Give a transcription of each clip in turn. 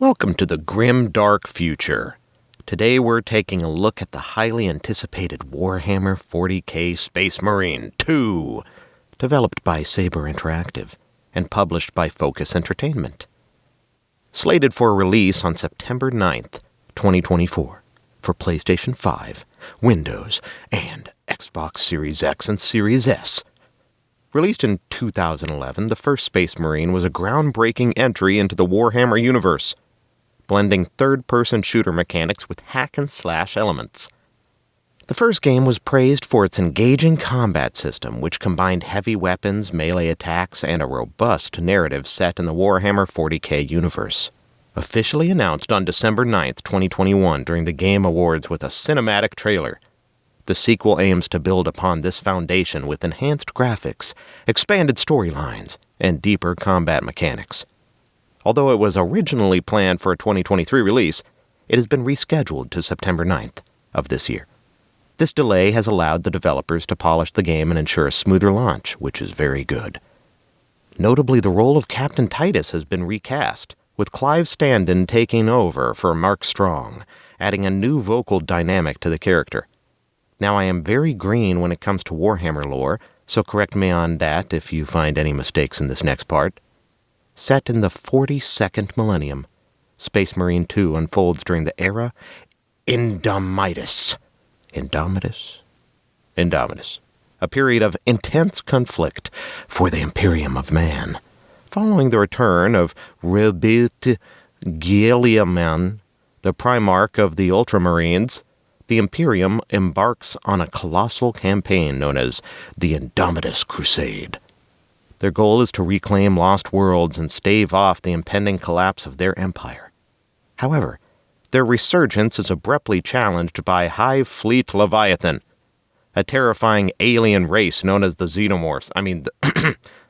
Welcome to the grim, dark future. Today we're taking a look at the highly anticipated Warhammer 40k Space Marine 2, developed by Saber Interactive and published by Focus Entertainment. Slated for release on September 9th, 2024, for PlayStation 5, Windows, and Xbox Series X and Series S. Released in 2011, the first Space Marine was a groundbreaking entry into the Warhammer universe, blending third-person shooter mechanics with hack-and-slash elements. The first game was praised for its engaging combat system, which combined heavy weapons, melee attacks, and a robust narrative set in the Warhammer 40k universe. Officially announced on December 9th, 2021 during the Game Awards with a cinematic trailer, the sequel aims to build upon this foundation with enhanced graphics, expanded storylines, and deeper combat mechanics. Although it was originally planned for a 2023 release, it has been rescheduled to September 9th of this year. This delay has allowed the developers to polish the game and ensure a smoother launch, which is very good. Notably, the role of Captain Titus has been recast, with Clive Standen taking over for Mark Strong, adding a new vocal dynamic to the character. Now, I am very green when it comes to Warhammer lore, so correct me on that if you find any mistakes in this next part. Set in the 42nd Millennium, Space Marine 2 unfolds during the Era Indomitus. Indomitus? A period of intense conflict for the Imperium of Man. Following the return of Rebut Gileaman, the Primarch of the Ultramarines, the Imperium embarks on a colossal campaign known as the Indomitus Crusade. Their goal is to reclaim lost worlds and stave off the impending collapse of their empire. However, their resurgence is abruptly challenged by Hive Fleet Leviathan, a terrifying alien race known as the Xenomorphs,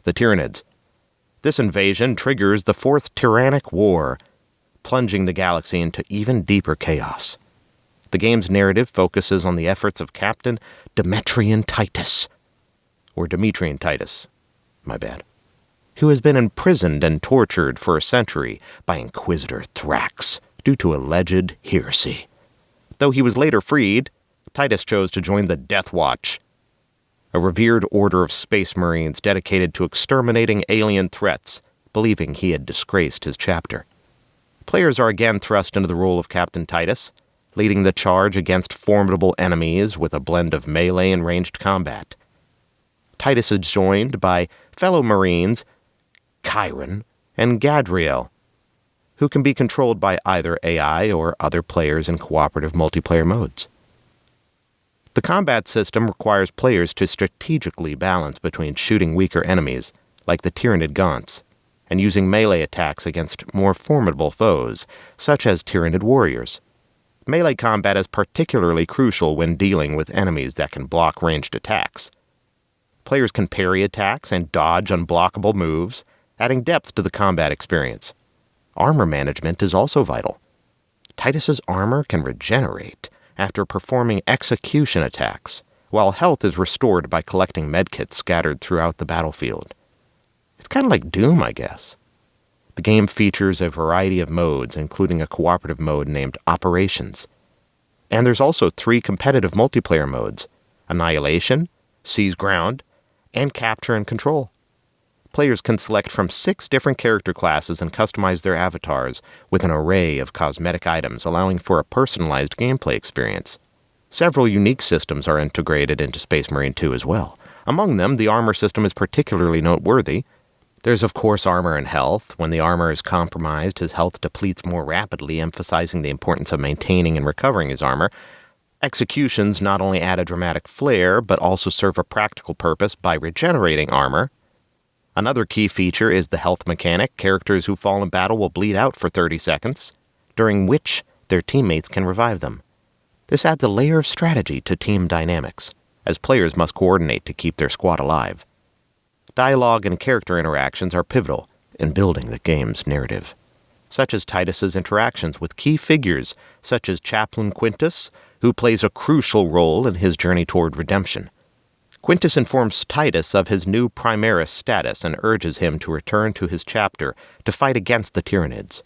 the Tyranids. This invasion triggers the Fourth Tyrannic War, plunging the galaxy into even deeper chaos. The game's narrative focuses on the efforts of Captain Titus, who has been imprisoned and tortured for a century by Inquisitor Thrax due to alleged heresy. Though he was later freed, Titus chose to join the Death Watch, a revered order of space marines dedicated to exterminating alien threats, believing he had disgraced his chapter. Players are again thrust into the role of Captain Titus, leading the charge against formidable enemies with a blend of melee and ranged combat. Titus is joined by fellow Marines Chiron and Gadriel, who can be controlled by either AI or other players in cooperative multiplayer modes. The combat system requires players to strategically balance between shooting weaker enemies, like the Tyranid Gaunts, and using melee attacks against more formidable foes, such as Tyranid warriors. Melee combat is particularly crucial when dealing with enemies that can block ranged attacks. Players can parry attacks and dodge unblockable moves, adding depth to the combat experience. Armor management is also vital. Titus's armor can regenerate after performing execution attacks, while health is restored by collecting medkits scattered throughout the battlefield. It's kind of like Doom, I guess. The game features a variety of modes, including a cooperative mode named Operations. And there's also 3 competitive multiplayer modes: Annihilation, Seize Ground, and Capture and Control. Players can select from 6 different character classes and customize their avatars with an array of cosmetic items, allowing for a personalized gameplay experience. Several unique systems are integrated into Space Marine 2 as well. Among them, the armor system is particularly noteworthy. There's, of course, armor and health. When the armor is compromised, his health depletes more rapidly, emphasizing the importance of maintaining and recovering his armor. Executions not only add a dramatic flair, but also serve a practical purpose by regenerating armor. Another key feature is the health mechanic. Characters who fall in battle will bleed out for 30 seconds, during which their teammates can revive them. This adds a layer of strategy to team dynamics, as players must coordinate to keep their squad alive. Dialogue and character interactions are pivotal in building the game's narrative, such as Titus's interactions with key figures such as Chaplain Quintus, who plays a crucial role in his journey toward redemption. Quintus informs Titus of his new Primaris status and urges him to return to his chapter to fight against the Tyranids.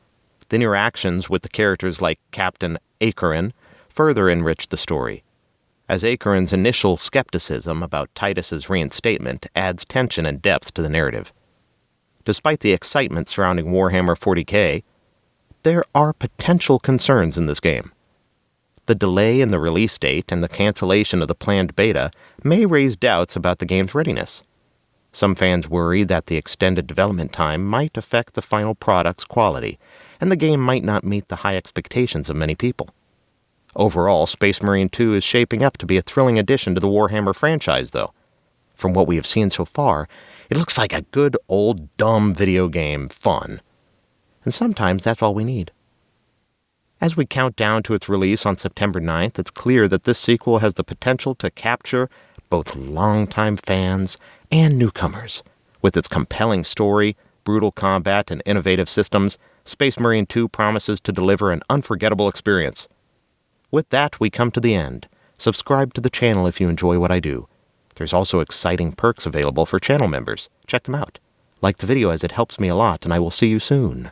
The interactions with the characters like Captain Acheron further enriched the story, as Acheron's initial skepticism about Titus's reinstatement adds tension and depth to the narrative. Despite the excitement surrounding Warhammer 40k, there are potential concerns in this game. The delay in the release date and the cancellation of the planned beta may raise doubts about the game's readiness. Some fans worry that the extended development time might affect the final product's quality, and the game might not meet the high expectations of many people. Overall, Space Marine 2 is shaping up to be a thrilling addition to the Warhammer franchise, though. From what we have seen so far, it looks like a good old dumb video game fun. And sometimes that's all we need. As we count down to its release on September 9th, it's clear that this sequel has the potential to capture both longtime fans and newcomers. With its compelling story, brutal combat, and innovative systems, Space Marine 2 promises to deliver an unforgettable experience. With that, we come to the end. Subscribe to the channel if you enjoy what I do. There's also exciting perks available for channel members. Check them out. Like the video as it helps me a lot, and I will see you soon.